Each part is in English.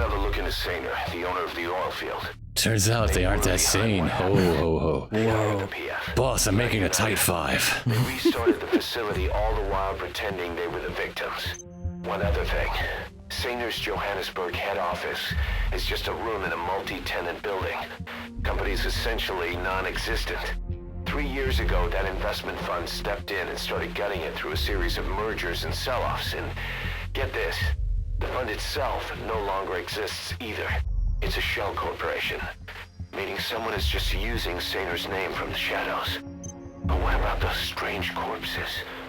another look into Sainer, the owner of the oil field. Turns out they aren't that sane. Ho, ho, ho. Whoa. Boss, I'm making a tight 5. They restarted the facility all the while pretending they were the victims. One other thing. Sainer's Johannesburg head office is just a room in a multi-tenant building. Company's essentially non-existent. 3 years ago, that investment fund stepped in and started gutting it through a series of mergers and sell-offs. And get this, the fund itself no longer exists either. It's a shell corporation, meaning someone is just using Sainer's name from the shadows. But what about those strange corpses?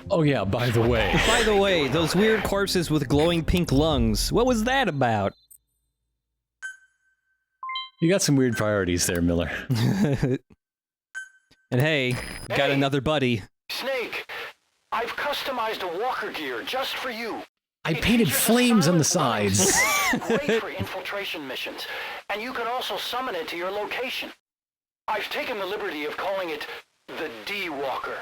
Oh yeah, by the way. By the way, those weird corpses with glowing pink lungs. What was that about? You got some weird priorities there, Miller. And hey, got another buddy. Snake, I've customized a walker gear just for you. I painted flames on the sides. Great for infiltration missions, and you can also summon it to your location. I've taken the liberty of calling it the D-Walker.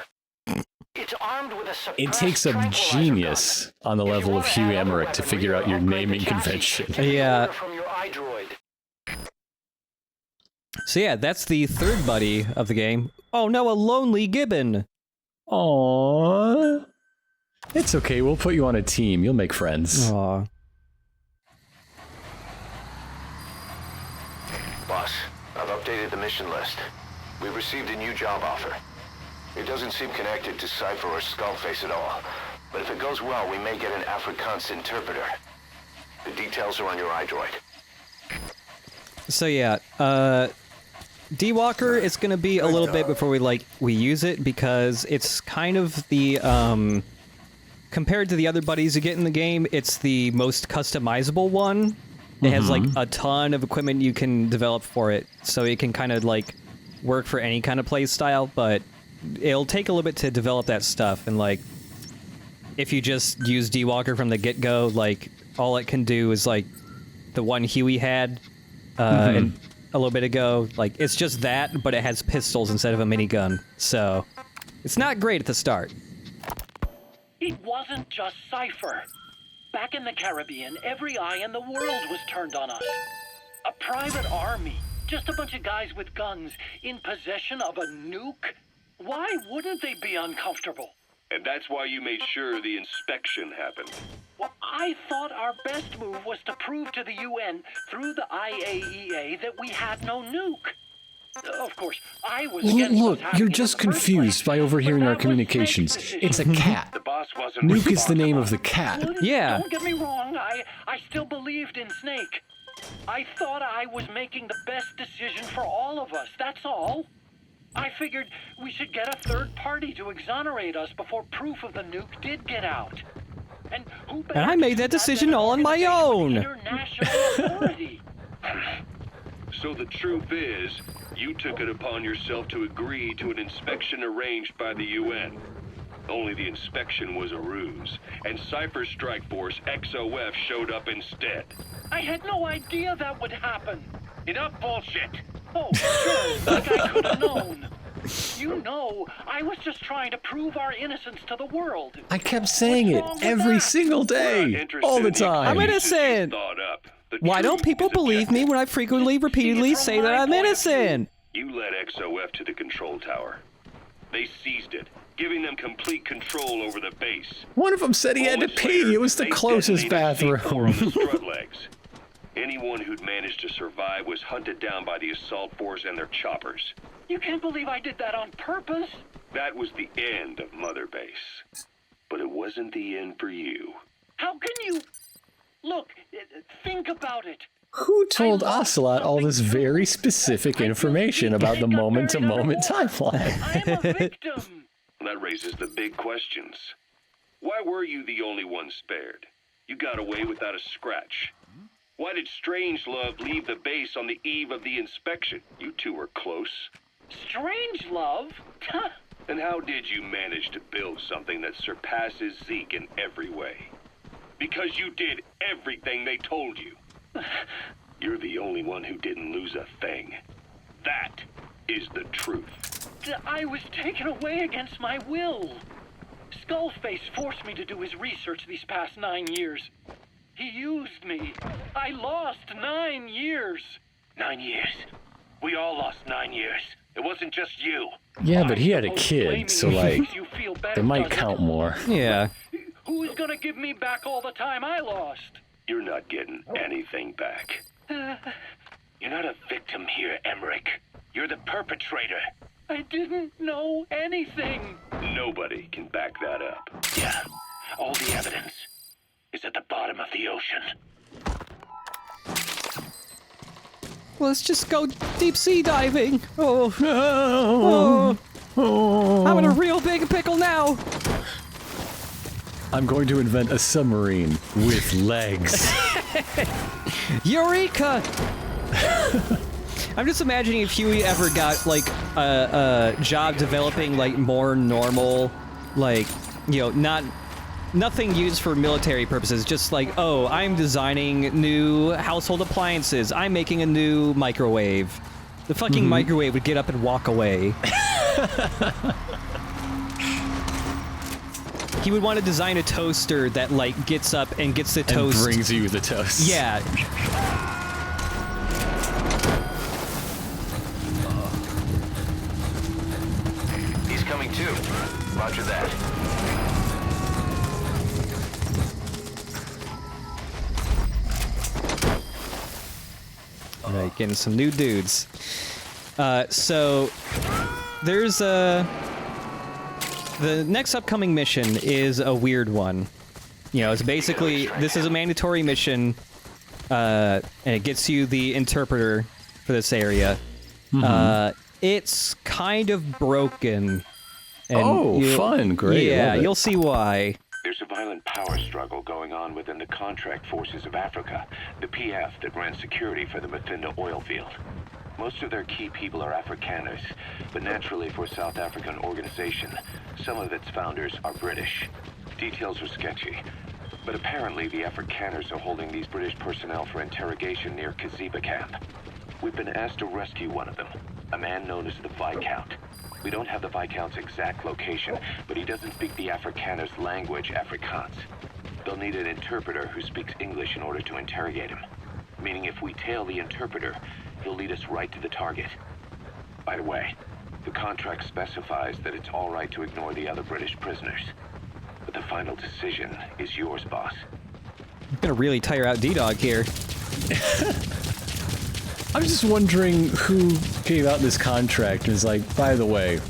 It's armed with a It takes a genius on the level of Huey Emmerich to figure out your naming convention. Yeah. From your iDroid. So yeah, that's the third buddy of the game. Oh no, a lonely gibbon. Aww. It's okay, we'll put you on a team. You'll make friends. Aw. Boss, I've updated the mission list. We received a new job offer. It doesn't seem connected to Cypher or Skullface at all. But if it goes well, we may get an Afrikaans interpreter. The details are on your iDroid. So yeah, D-Walker, it's gonna be a little bit before we use it, because it's kind of the, compared to the other buddies you get in the game, it's the most customizable one. It has like a ton of equipment you can develop for it, so it can kind of like work for any kind of play style, but it'll take a little bit to develop that stuff, and like, if you just use D-Walker from the get-go, like, all it can do is like the one Huey had, and a little bit ago, like, it's just that, but it has pistols instead of a minigun, so it's not great at the start. It wasn't just Cypher. Back in the Caribbean, every eye in the world was turned on us. A private army, just a bunch of guys with guns, in possession of a nuke? Why wouldn't they be uncomfortable? And that's why you made sure the inspection happened. Well, I thought our best move was to prove to the UN through the IAEA that we had no nuke. Of course, I was against Look, what's you're happening just in the first confused place, by overhearing but our that was communications. Snake's It's a decision. cat. The boss wasn't Nuke is the name responsible. of the cat. Yeah. Don't get me wrong, I still believed in Snake. I thought I was making the best decision for all of us, that's all. I figured we should get a third party to exonerate us before proof of the nuke did get out. And who better And I made that to do decision than an all on my organization with own. international authority? So the truth is, you took it upon yourself to agree to an inspection arranged by the UN. Only the inspection was a ruse, and Cypher Strike Force XOF showed up instead. I had no idea that would happen. Enough bullshit. Oh, sure, like I could have known. You know, I was just trying to prove our innocence to the world. I kept saying it every single day, all the time. I'm innocent. Why don't people believe me when I frequently, repeatedly say that I'm innocent? You led XOF to the control tower. They seized it, giving them complete control over the base. One of them said he had to pee. It was the closest bathroom. On the strut legs. Anyone who'd managed to survive was hunted down by the assault force and their choppers. You can't believe I did that on purpose. That was the end of Mother Base. But it wasn't the end for you. How can you... Look, think about it. Who told Ocelot all this very specific information about the moment-to-moment timeline? I am a victim. That raises the big questions. Why were you the only one spared? You got away without a scratch. Why did Strangelove leave the base on the eve of the inspection? You two were close. Strangelove? And how did you manage to build something that surpasses Zeke in every way? Because you did everything they told you. You're the only one who didn't lose a thing. That is the truth. I was taken away against my will. Skullface forced me to do his research these past 9 years. He used me. I lost 9 years. 9 years. We all lost 9 years. It wasn't just you. Yeah, but he had a Suppose kid, blaming so me like, makes you feel better, it might doesn't count it? more. Yeah. Who's gonna give me back all the time I lost? You're not getting anything back. You're not a victim here, Emmerich. You're the perpetrator. I didn't know anything. Nobody can back that up. Yeah, all the evidence is at the bottom of the ocean. Let's just go deep sea diving. Oh, I'm in a real big pickle now. I'm going to invent a submarine with legs. Eureka! I'm just imagining if Huey ever got like a job developing like more normal, like, you know, nothing used for military purposes, just like, oh, I'm designing new household appliances, I'm making a new microwave. The fucking microwave would get up and walk away. He would want to design a toaster that like gets up and gets the toast. And brings you the toast. Yeah. He's coming too. Roger that. Right, getting some new dudes. So there's the next upcoming mission is a weird one. You know, it's basically, this is a mandatory mission, and it gets you the interpreter for this area. It's kind of broken. And fun, great. Yeah, love it. you'll see why. There's a violent power struggle going on within the contract forces of Africa, the PF that ran security for the Mafinda oil field. Most of their key people are Afrikaners, but naturally for a South African organization, some of its founders are British. Details are sketchy, but apparently the Afrikaners are holding these British personnel for interrogation near Kaziba camp. We've been asked to rescue one of them, a man known as the Viscount. We don't have the Viscount's exact location, but he doesn't speak the Afrikaners' language, Afrikaans. They'll need an interpreter who speaks English in order to interrogate him. Meaning if we tail the interpreter, he'll lead us right to the target. By the way, the contract specifies that it's all right to ignore the other British prisoners. But the final decision is yours, boss. I'm gonna really tire out D-Dog here. I'm just wondering who gave out this contract and is like, by the way,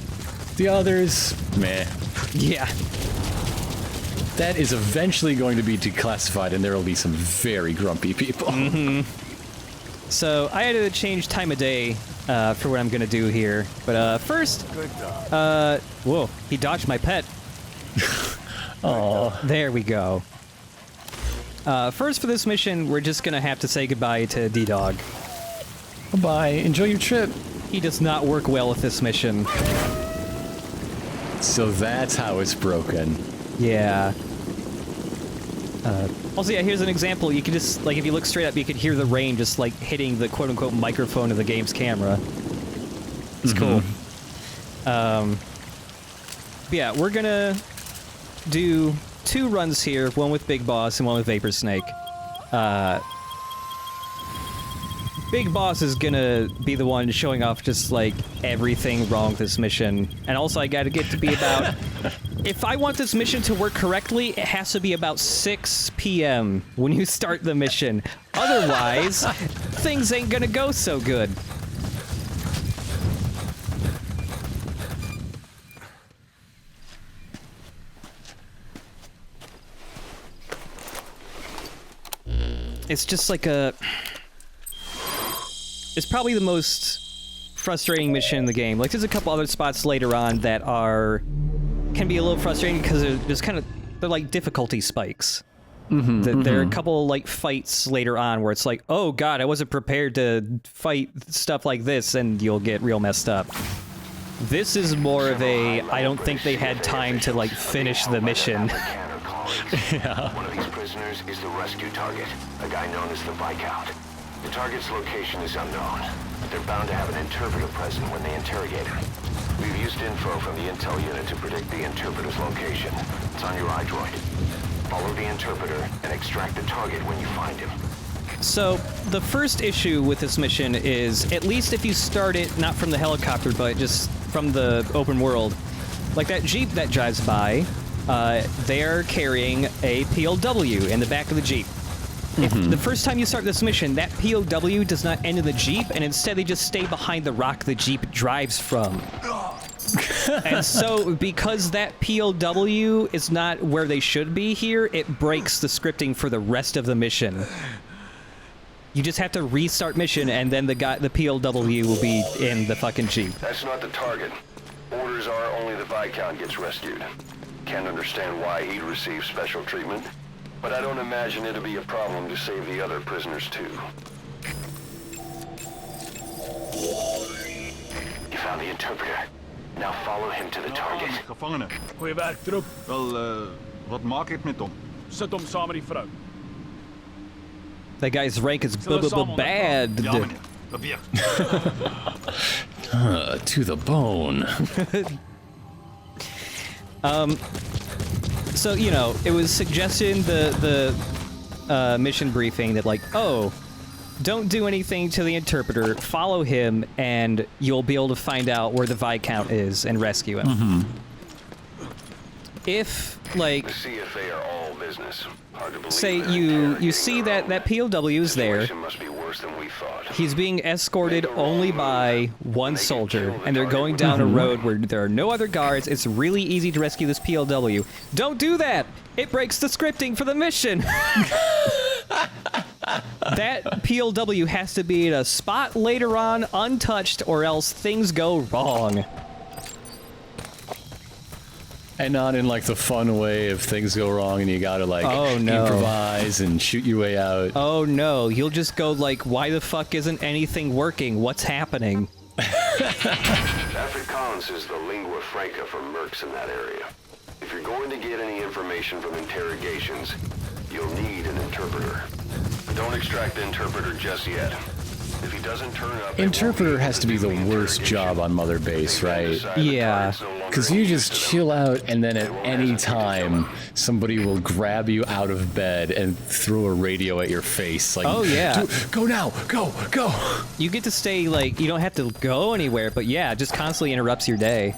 the others, meh. Yeah. That is eventually going to be declassified, and there will be some very grumpy people. So I had to change time of day for what I'm gonna do here. But first, whoa, he dodged my pet. Oh, There we go. First for this mission, we're just gonna have to say goodbye to D-Dog. bye. Enjoy your trip. He does not work well with this mission. So that's how it's broken. Yeah. Also, yeah, here's an example. You can just, like, if you look straight up, you could hear the rain just, like, hitting the quote-unquote microphone of the game's camera. It's cool. Yeah, we're gonna do 2 runs here, one with Big Boss and one with Vapor Snake. Big Boss is gonna be the one showing off just, like, everything wrong with this mission. And also, I gotta get to be about... If I want this mission to work correctly, it has to be about 6 p.m. when you start the mission. Otherwise, things ain't gonna go so good. It's just like a... It's probably the most frustrating mission in the game. Like, there's a couple other spots later on that can be a little frustrating because they're like difficulty spikes. There are a couple like fights later on where it's like, oh god, I wasn't prepared to fight stuff like this, and you'll get real messed up. This is more of a, I don't think they had time to like finish the mission. Yeah. One of these prisoners is the rescue target, a guy known as the Viscount. The target's location is unknown, but they're bound to have an interpreter present when they interrogate him. We've used info from the intel unit to predict the interpreter's location. It's on your iDroid. Follow the interpreter and extract the target when you find him. So, the first issue with this mission is, at least if you start it not from the helicopter, but just from the open world, like that Jeep that drives by, they're carrying a POW in the back of the Jeep. If the first time you start this mission, that POW does not end in the Jeep, and instead they just stay behind the rock the Jeep drives from. And so, because that POW is not where they should be here, it breaks the scripting for the rest of the mission. You just have to restart mission, and then the POW will be in the fucking Jeep. That's not the target. Orders are only the Viscount gets rescued. Can't understand why he'd receive special treatment, but I don't imagine it'll be a problem to save the other prisoners too. You found the interpreter. Now follow him to the target. Gevangene. Goeie werk, troep. Wel, wat maak ek met hom? Sit hom saam met die vrou. That guy's rank is bad. Ja, meneer. Beweeg. To the bone. So, you know, it was suggested in the mission briefing that, like, oh, don't do anything to the interpreter, follow him, and you'll be able to find out where the Viscount is and rescue him. If, like, The CFA are all business. Hard to believe say they're you interrogating see their that own. POW is there, Situation must be worse than we thought. he's being escorted only by one soldier, and they're going down a road where there are no other guards. It's really easy to rescue this POW. Don't do that! It breaks the scripting for the mission! That POW has to be in a spot later on, untouched, or else things go wrong. And not in like the fun way if things go wrong and you gotta like improvise and shoot your way out. Oh no, you'll just go like, why the fuck isn't anything working? What's happening? Afrikaans is the lingua franca for mercs in that area. If you're going to get any information from interrogations, you'll need an interpreter. But don't extract the interpreter just yet. If he doesn't turn up... Interpreter has to be the worst job on Mother Base, right? Yeah. Because you just chill out and then at any time somebody will grab you out of bed and throw a radio at your face. Like, oh yeah. Go now, go. You get to stay, like, you don't have to go anywhere, but yeah, it just constantly interrupts your day.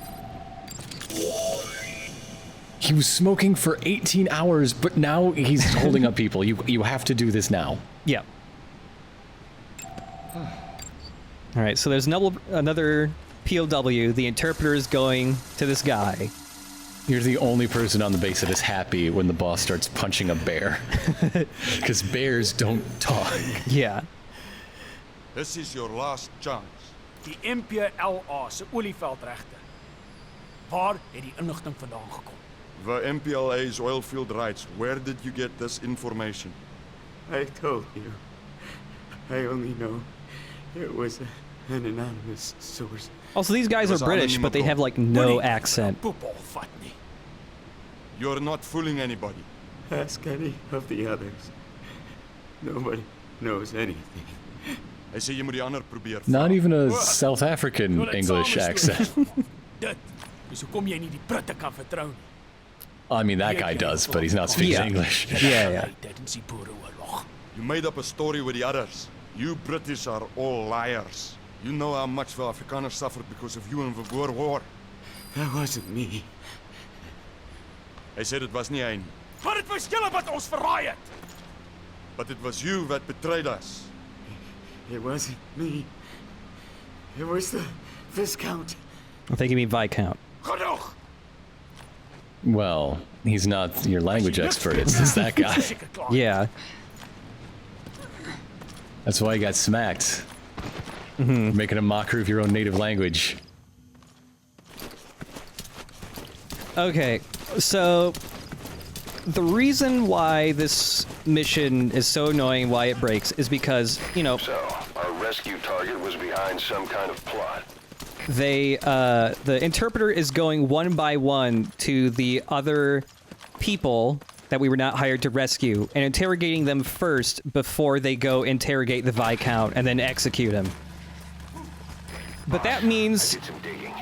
He was smoking for 18 hours, but now he's holding up people. You have to do this now. Yeah. All right, so there's another POW. The interpreter is going to this guy. You're the only person on the base that is happy when the boss starts punching a bear. Because bears don't talk. Yeah. This is your last chance. Die MPLA se olieveldregte. Waar het die inligting vandaan gekom? The MPLA's oilfield rights. Where did you get this information? I told you. I only know it was an anonymous source. Also, these guys are was British, but they have, like, no accent. Poepel vat nie. You're not fooling anybody. Ask any of the others. Nobody knows anything. Hy sê jy moet die ander probeer. Not even a South African Wil dit English saam accent. Dit is hoekom jy nie die Britte kan vertrou nie. I mean, that guy does, but he's not speaking Yeah. English. Yeah. Tydens die Boereoorlog. You made up a story with the others. You British are all liars. You know how much the Afrikaners suffered because of you in the Boer War. That wasn't me. Hy sê dit was nie hy nie. Maar dit was julle wat ons verraai het. But it was you that betrayed us. It wasn't me. It was the Viscount. I think you mean Viscount. Genoeg. Well, he's not your language expert, it's that guy. Seker klaar. Yeah. That's why he got smacked. Making a mockery of your own native language. Okay, so the reason why this mission is so annoying, why it breaks, is because, you know, So, our rescue target was behind some kind of plot. the interpreter is going one by one to the other people that we were not hired to rescue and interrogating them first before they go interrogate the Viscount and then execute him. But that means Did some digging.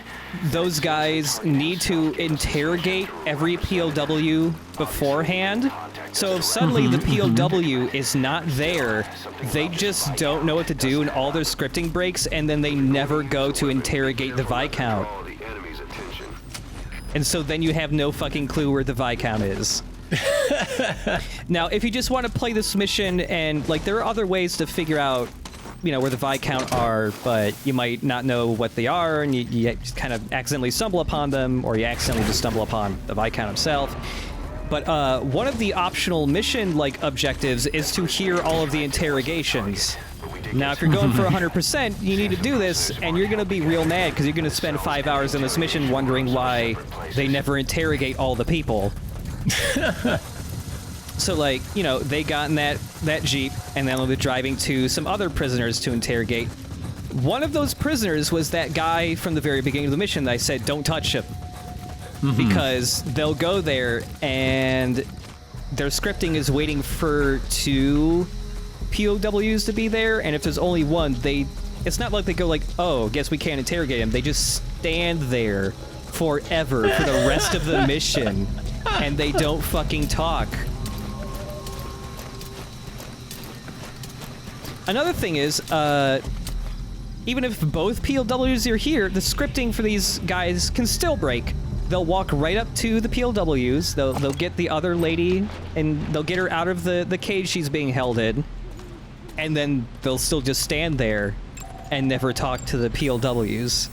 those guys need to interrogate every POW beforehand. So if suddenly the POW is not there, they just don't know what to do and all their scripting breaks, and then they never go to interrogate the Viscount. And so then you have no fucking clue where the Viscount is. Now, if you just want to play this mission and, like, there are other ways to figure out, you know, where the Viscount are, but you might not know what they are, and you just kind of accidentally stumble upon them, or you accidentally just stumble upon the Viscount himself. But one of the optional mission, like, objectives is to hear all of the interrogations. Now, if you're going for 100%, you need to do this, and you're going to be real mad, because you're going to spend 5 hours on this mission wondering why they never interrogate all the people. So, like, you know, they got in that Jeep, and then they're driving to some other prisoners to interrogate. One of those prisoners was that guy from the very beginning of the mission that I said, don't touch him. Because they'll go there, and their scripting is waiting for 2 POWs to be there, and if there's only one, it's not like they go like, oh, guess we can't interrogate him. They just stand there forever for the rest of the mission, and they don't fucking talk. Another thing is, even if both POWs are here, the scripting for these guys can still break. They'll walk right up to the POWs, they'll get the other lady, and they'll get her out of the cage she's being held in, and then they'll still just stand there and never talk to the POWs.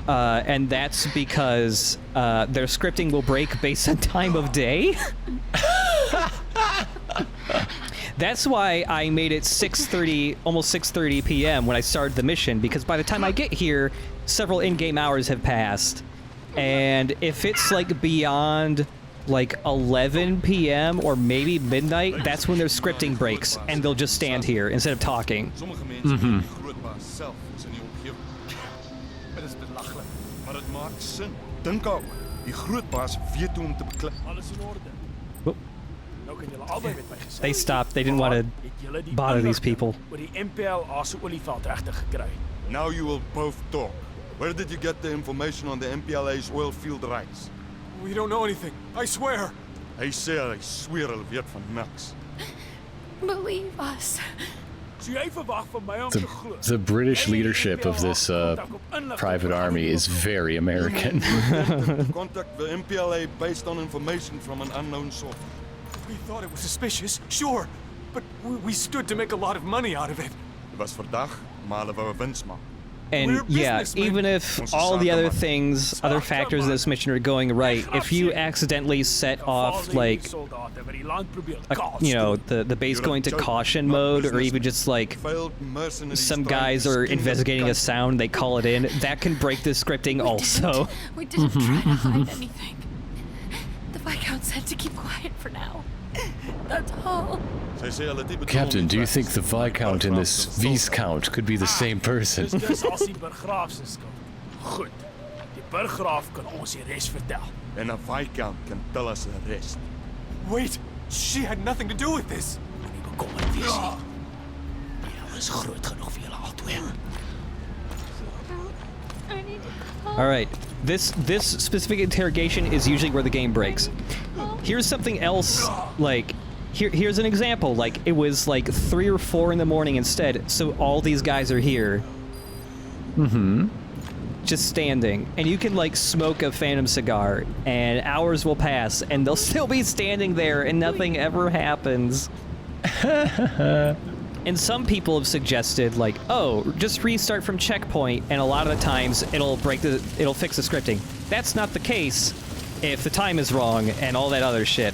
And that's because their scripting will break based on time of day. That's why I made it 6:30, almost 6:30 p.m. when I started the mission, because by the time I get here, several in-game hours have passed. And if it's like beyond like 11 p.m. or maybe midnight, that's when their scripting breaks, and they'll just stand here instead of talking. They stopped. They didn't want to bother these people. Now you will both talk. Where did you get the information on the MPLA's oil field rights? We don't know anything. I swear. Hy sê hy sweer hulle weet van niks. Believe us. The British leadership of this private army is very American. Contact the MPLA based on information from an unknown source. We thought it was suspicious, sure, but we stood to make a lot of money out of it. Dit was vandag, maar hulle wou 'n wins maak. And yeah, even if all the other things, other factors in this mission are going right, if you accidentally set off, like, you know, the base going to caution mode, or even just, like, some guys are investigating a sound, they call it in, that can break the scripting also. We didn't try to hide anything. The Viscount said to keep quiet for now. That's all. Captain, do you think the Viscount and this Viscount could be the same person? Goed. Die burggraaf kan ons die res vertel. And a Viscount can tell us the rest. Wait, she had nothing to do with this. Moenie bekommerd wees nie. Die hel is groot genoeg vir julle albei. I need help. All right, this specific interrogation is usually where the game breaks. Here's something else, like, here's an example, like, it was like 3 or 4 in the morning instead, so all these guys are here. Just standing. And you can, like, smoke a phantom cigar, and hours will pass, and they'll still be standing there, and nothing ever happens. And some people have suggested, like, oh, just restart from checkpoint, and a lot of the times it'll fix the scripting. That's not the case if the time is wrong and all that other shit.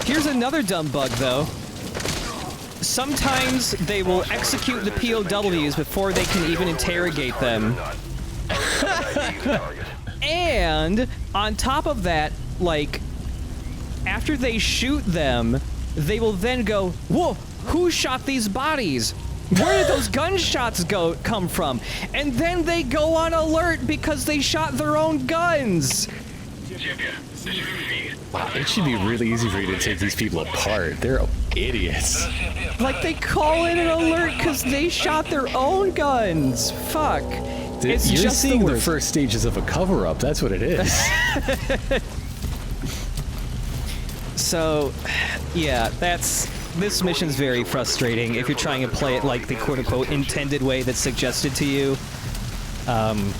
Here's another dumb bug, though. Sometimes they will execute the POWs before they can even interrogate them. And on top of that, like, after they shoot them, they will then go, whoa, who shot these bodies? Where did those gunshots come from? And then they go on alert because they shot their own guns. Wow, it should be really easy for you to take these people apart. They're idiots. Like, they call in an alert because they shot their own guns. Fuck. It's You're just seeing the the worst. first stages of a cover-up. That's what it is. So, yeah, this mission's very frustrating if you're trying to play it like the quote-unquote intended way that's suggested to you. I'm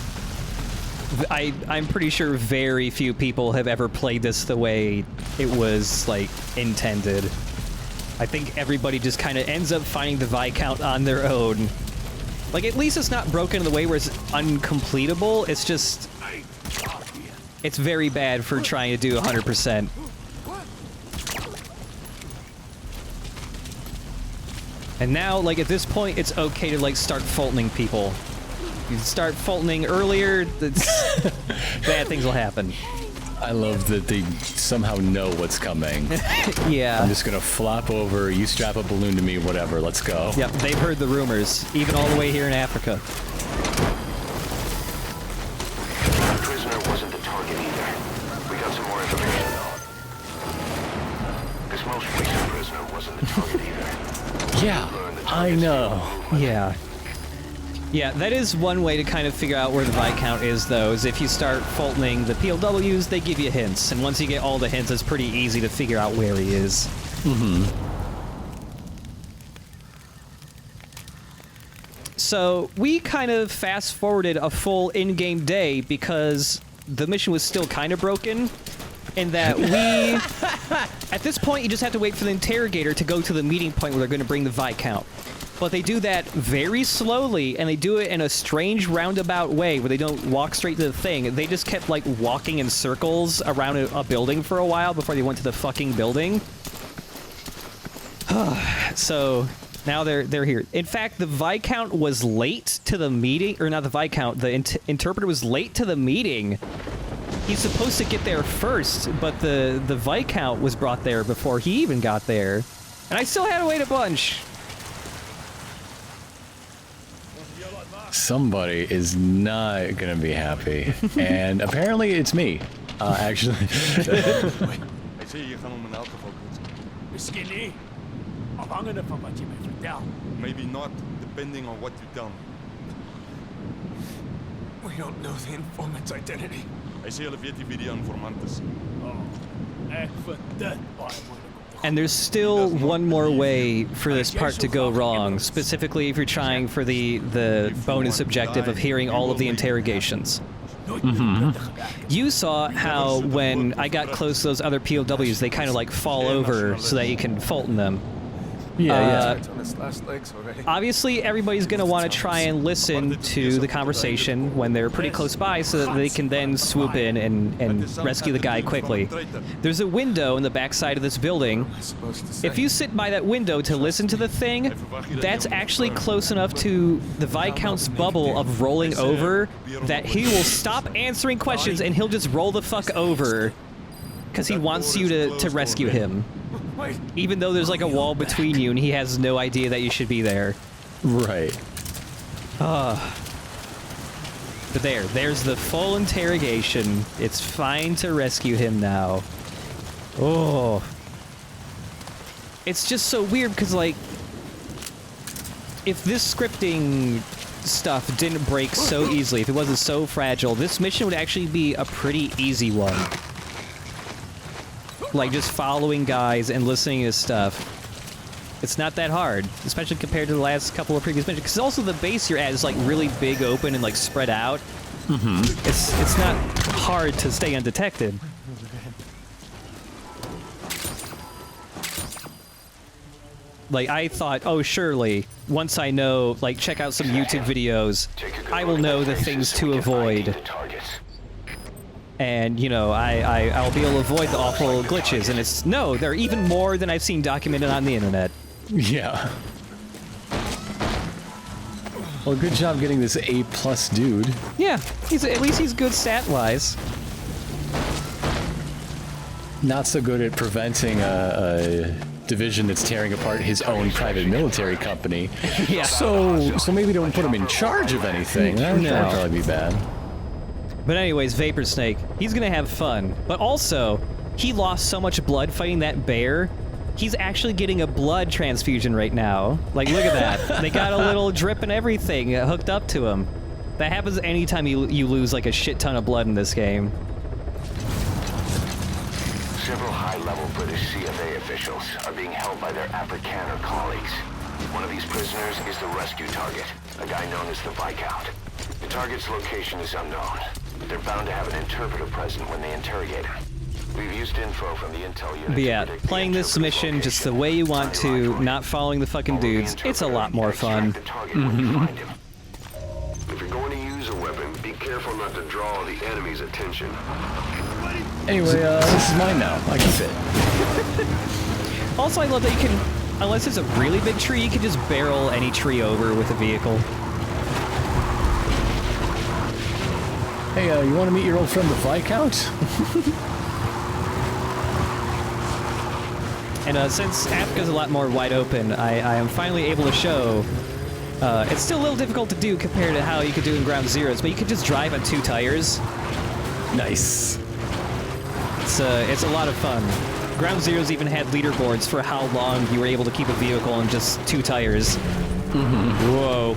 pretty sure very few people have ever played this the way it was, like, intended. I think everybody just kind of ends up finding the Viscount on their own. Like, at least it's not broken in the way where it's uncompletable, it's just... It's very bad for trying to do 100%. And now, like, at this point, it's okay to, like, start Fultoning people. You start Fultoning earlier, bad things will happen. I love that they somehow know what's coming. Yeah. I'm just gonna flop over, you strap a balloon to me, whatever, let's go. Yep, they've heard the rumors, even all the way here in Africa. The prisoner wasn't the target either. We got some more information, though. This most recent prisoner wasn't the target either. Yeah, I know. Yeah. Yeah, that is one way to kind of figure out where the Viscount is, though, is if you start Fultoning the POWs, they give you hints, and once you get all the hints, it's pretty easy to figure out where he is. Mm-hmm. So, we kind of fast-forwarded a full in-game day because the mission was still kind of broken, in that we... At this point, you just have to wait for the interrogator to go to the meeting point where they're going to bring the Viscount. But they do that very slowly, and they do it in a strange roundabout way where they don't walk straight to the thing. They just kept, like, walking in circles around a building for a while before they went to the fucking building. So, now they're here. In fact, the Viscount was late to the meeting, or not the Viscount, the interpreter was late to the meeting. He's supposed to get there first, but the Viscount was brought there before he even got there. And I still had to wait a bunch. Somebody is not gonna be happy. And apparently it's me. Actually. Hij zei je gaan om een alcohol koetsen. Misschien niet. Afhangende van wat je mij vertelt. Maybe not, depending on what you tell me. We don't know the informant's identity. Hij zei al weet je wie die informant is. Oh, echt vind dit baie moeilijk. And there's still one more way for this part to go wrong, specifically if you're trying for the bonus objective of hearing all of the interrogations. Mm-hmm. You saw how when I got close to those other POWs, they kind of like fall over so that you can Fulton them. Yeah. Obviously, everybody's going to want to try and listen to the conversation when they're pretty close by so that they can then swoop in and rescue the guy quickly. There's a window in the backside of this building. If you sit by that window to listen to the thing, that's actually close enough to the Viscount's bubble of rolling over that he will stop answering questions and he'll just roll the fuck over because he wants you to rescue him. Even though there's like a wall between you and he has no idea that you should be there. Right. But there's the full interrogation. It's fine to rescue him now. Oh. It's just so weird because, like, if this scripting stuff didn't break so easily, if it wasn't so fragile, this mission would actually be a pretty easy one. Like, just following guys and listening to stuff. It's not that hard, especially compared to the last couple of previous missions. Because also the base you're at is, like, really big open and, like, spread out. Mm-hmm. It's not hard to stay undetected. Like, I thought, oh, surely, once I know, like, check out some YouTube videos, I will know the things to avoid. And, you know, I'll be able to avoid the awful glitches. And it's, no, there are even more than I've seen documented on the internet. Yeah. Well, good job getting this A+ dude. Yeah, at least he's good stat-wise. Not so good at preventing a division that's tearing apart his own private military company. Yeah. So maybe don't put him in charge of anything. That would probably be bad. But anyways, Vapor Snake, he's gonna have fun. But also, he lost so much blood fighting that bear, he's actually getting a blood transfusion right now. Like, look at that. They got a little drip and everything hooked up to him. That happens anytime you lose like a shit ton of blood in this game. Several high-level British CFA officials are being held by their Afrikaner colleagues. One of these prisoners is the rescue target, a guy known as the Viscount. The target's location is unknown, but they're bound to have an interpreter present when they interrogate him. We've used info from the intel unit. But yeah, playing this mission just the way you want to, not following the fucking dudes, it's a lot more fun. If you're going to use a weapon, be careful not to draw the enemy's attention. Anyway, this is mine now. I keep it. Also, I love that you can, unless it's a really big tree, you can just barrel any tree over with a vehicle. Hey, you want to meet your old friend the Viscount? And since Africa's a lot more wide open, I am finally able to show. It's still a little difficult to do compared to how you could do in Ground Zeroes, but you could just drive on 2 tires. Nice. It's a lot of fun. Ground Zeroes even had leaderboards for how long you were able to keep a vehicle on just 2 tires. Whoa.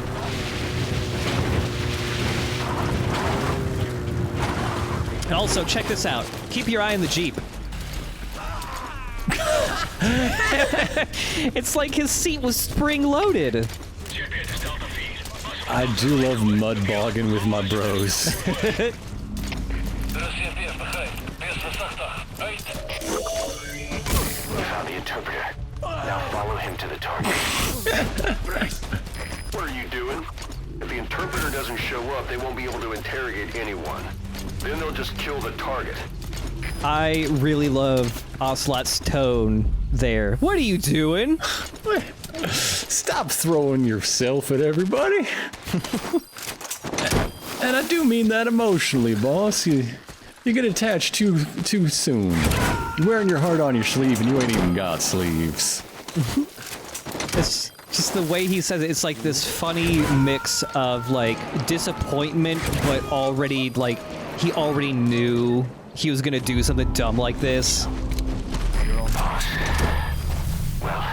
And also, check this out. Keep your eye on the Jeep. It's like his seat was spring-loaded. I do love mud bogging with my bros. We found the interpreter. Now follow him to the target. What are you doing? If the interpreter doesn't show up, they won't be able to interrogate anyone. Then they'll just kill the target. I really love Ocelot's tone there. What are you doing? Stop throwing yourself at everybody. And I do mean that emotionally, boss. You get attached too soon. You're wearing your heart on your sleeve and you ain't even got sleeves. It's just the way he says it. It's like this funny mix of like disappointment, but already like he already knew he was gonna do something dumb like this. Boss. Well,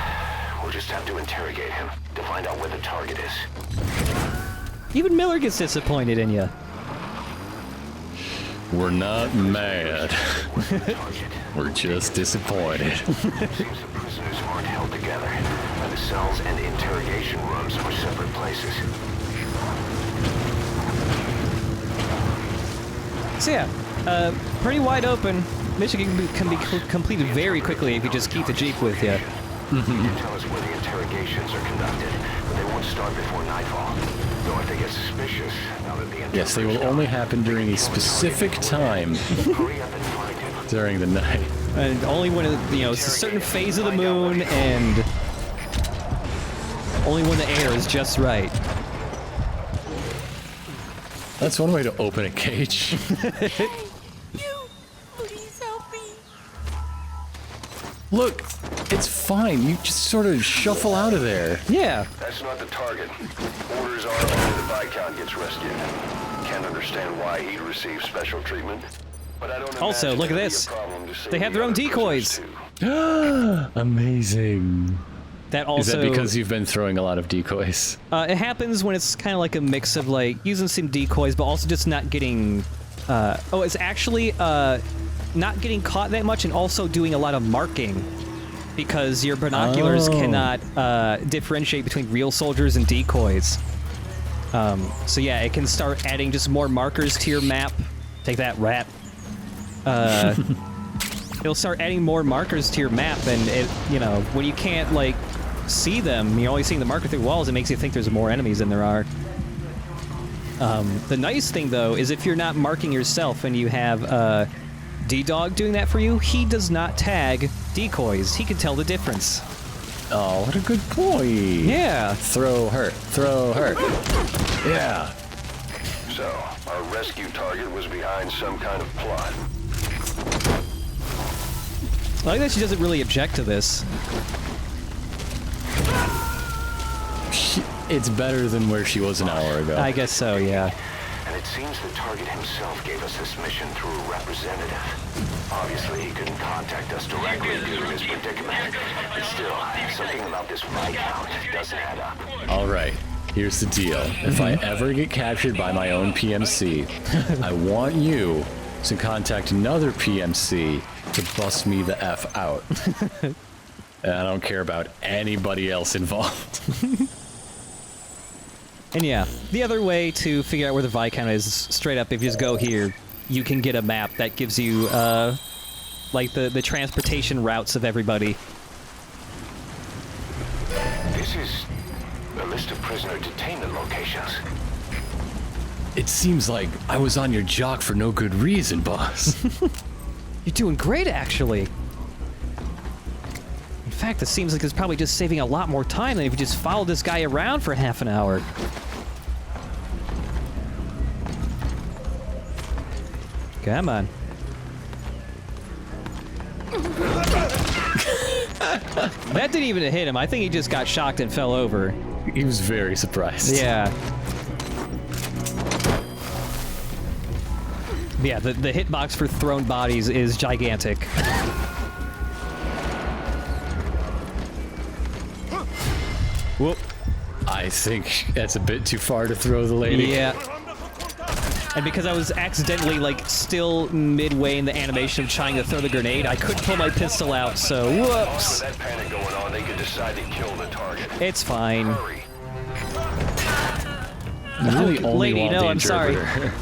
we'll just have to interrogate him to find out where the target is. Even Miller gets disappointed in you. We're not mad. We're just disappointed. Seems the prisoners aren't held together, and the cells and interrogation rooms are separate places. So yeah, pretty wide open. Mission can be completed very quickly if you just keep the Jeep with you. You can tell us where the interrogations are conducted, but they won't start before nightfall. Though if they get suspicious, now that the Yes, they will only happen during a specific time hurry up and find him. during the night. And only when it's a certain phase of the moon, and only when the air is just right. That's one way to open a cage. Please help me. Look, it's fine. You just sort of shuffle out of there. Yeah. That's not the target. Orders are only the Viscount gets rescued. Can't understand why he'd receive special treatment. But I don't Also, imagine look at it'd be this. a problem to save They have the their own other decoys. prisoners, too. Amazing. That also. Is that because you've been throwing a lot of decoys? It happens when it's kind of like a mix of like using some decoys, but also just not getting. It's actually not getting caught that much, and also doing a lot of marking, because your binoculars cannot differentiate between real soldiers and decoys. So yeah, it can start adding just more markers to your map. Take that, rat. It'll start adding more markers to your map, and it, when you can't like see them, you're only seeing the marker through walls. It makes you think there's more enemies than there are. The nice thing though is if you're not marking yourself and you have D-Dog doing that for you, he does not tag decoys. He can tell the difference. Oh, what a good boy. Yeah. Throw her. Throw her. Yeah. So, our rescue target was behind some kind of plot. I like that she doesn't really object to this. It's better than where she was an hour ago. I guess so, yeah. And it seems the target himself gave us this mission through a representative. Obviously, he couldn't contact us directly due to his predicament. But still, something about this Viscount doesn't add up. All right. Here's the deal. If I ever get captured by my own PMC, I want you to contact another PMC to bust me the F out. And I don't care about anybody else involved. And yeah, the other way to figure out where the Viscount is, straight up, if you just go here, you can get a map that gives you, like, the transportation routes of everybody. This is a list of prisoner detainment locations. It seems like I was on your jock for no good reason, boss. You're doing great, actually. In fact, it seems like it's probably just saving a lot more time than if you just followed this guy around for half an hour. Come on. That didn't even hit him. I think he just got shocked and fell over. He was very surprised. Yeah. Yeah, the hitbox for thrown bodies is gigantic. Whoop. I think that's a bit too far to throw the lady. Yeah. And because I was accidentally, like, still midway in the animation of trying to throw the grenade, I couldn't pull my pistol out, so whoops. With that panic going on, they could decide to kill the target. It's fine. Hurry. Really only Lady, want no, the I'm sorry. interpreter.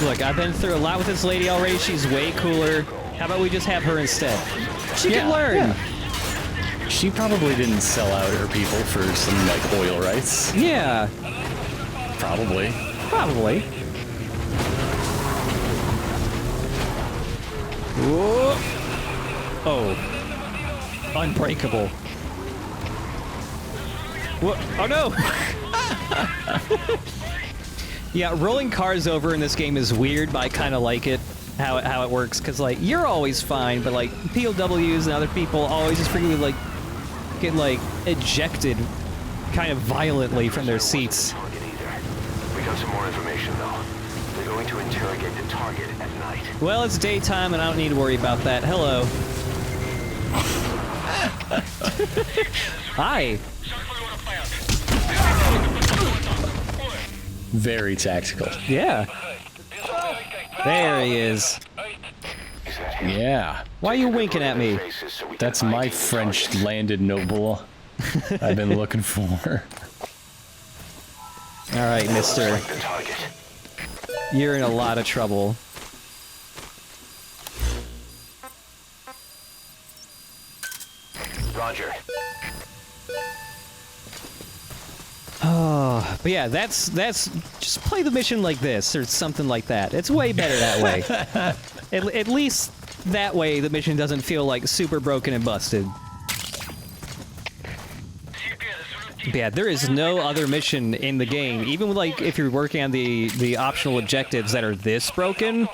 Look, I've been through a lot with this lady already. She's way cooler. How about we just have her instead? She can learn. Yeah. She probably didn't sell out her people for some, like, oil rights. Yeah. Probably. Probably. Whoa. Oh. Unbreakable. Whoa. Oh no! Yeah, rolling cars over in this game is weird, but I kind of like it, how it works, because, like, you're always fine, but, like, POWs and other people always just freaking, like, get, like, ejected kind of violently from their seats. We got some more information, though. They're going to interrogate the target at night. Well, it's daytime, and I don't need to worry about that. Hello. Hi. Very tactical. Yeah. There he is. Is that him? Yeah. Why are you winking at me? Faces so we can That's my ID the French target. landed noble I've been looking for. All right, mister. Like the target. You're in a lot of trouble. Roger. Oh, but yeah, that's just play the mission like this or something like that. It's way better that way. At least that way the mission doesn't feel like super broken and busted. But yeah, there is no other mission in the game, even like if you're working on the optional objectives that are this broken.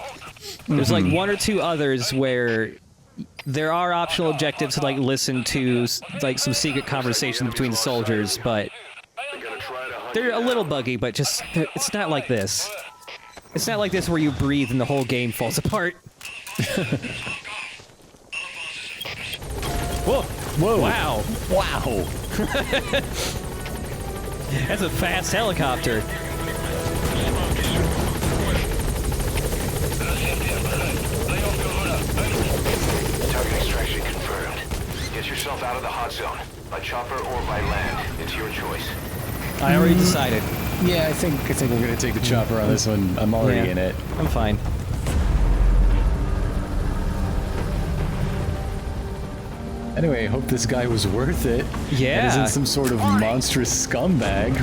There's like one or two others where there are optional objectives to like listen to like some secret conversation between soldiers, but they're a little buggy, but just it's not like this. It's not like this where you breathe and the whole game falls apart. Whoa! Whoa! Wow! Wow! That's a fast helicopter. Target extraction confirmed. Get yourself out of the hot zone. By chopper or by land. It's your choice. I already decided. Yeah, I think we're gonna take the chopper on this one. I'm already in it. I'm fine. Anyway, I hope this guy was worth it. Yeah. And isn't some sort of monstrous scumbag.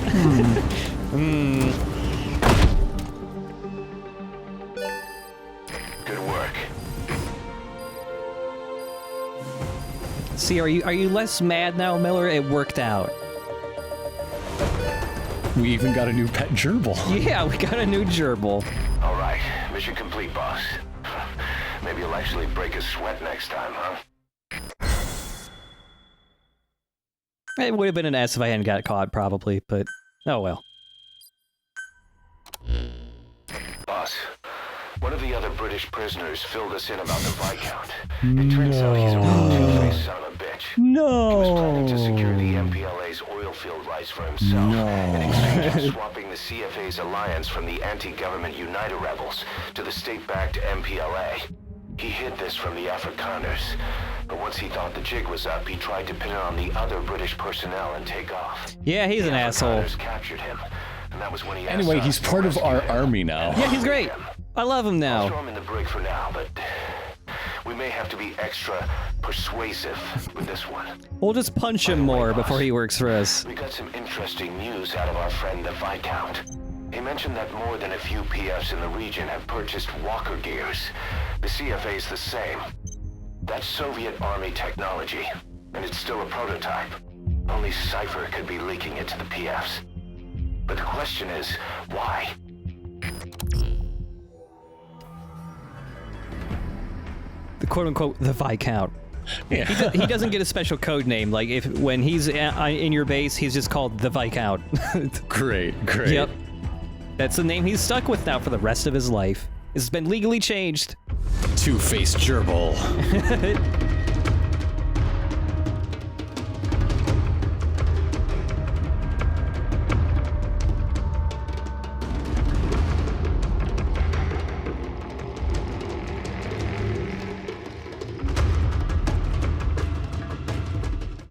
Good work. See, are you less mad now, Miller? It worked out. We even got a new pet gerbil. Yeah, we got a new gerbil. All right. Mission complete, boss. Maybe you'll actually break a sweat next time, huh? It would have been an S if I hadn't got caught, probably, but oh well. Boss, one of the other British prisoners filled us in about the Viscount. It turns out he's a real two-faced son of a bitch. No. He was planning to secure the MPLA MPLA's oil field rights for himself in exchange for swapping the CFA's alliance from the anti-government United rebels to the state-backed MPLA. He hid this from the Afrikaners, but once he thought the jig was up, he tried to pin it on the other British personnel and take off. Yeah, he's an asshole. Afrikaners captured him, and that was when he Anyway, he's part of our army now. Yeah, he's great. I love him I'll throw now. him in the brig for now, but we may have to be extra persuasive with this one. We'll just punch him more before he works for us. We got some interesting news out of our friend the Viscount. He mentioned that more than a few PFs in the region have purchased walker gears. The CFA's the same. That's Soviet Army technology, and it's still a prototype. Only Cypher could be leaking it to the PFs. But the question is, why? The quote-unquote the Viscount. Yeah. He doesn't get a special code name. Like when he's in your base, he's just called the Viscount. Great. Yep. That's the name he's stuck with now for the rest of his life. It's been legally changed. Two-faced gerbil.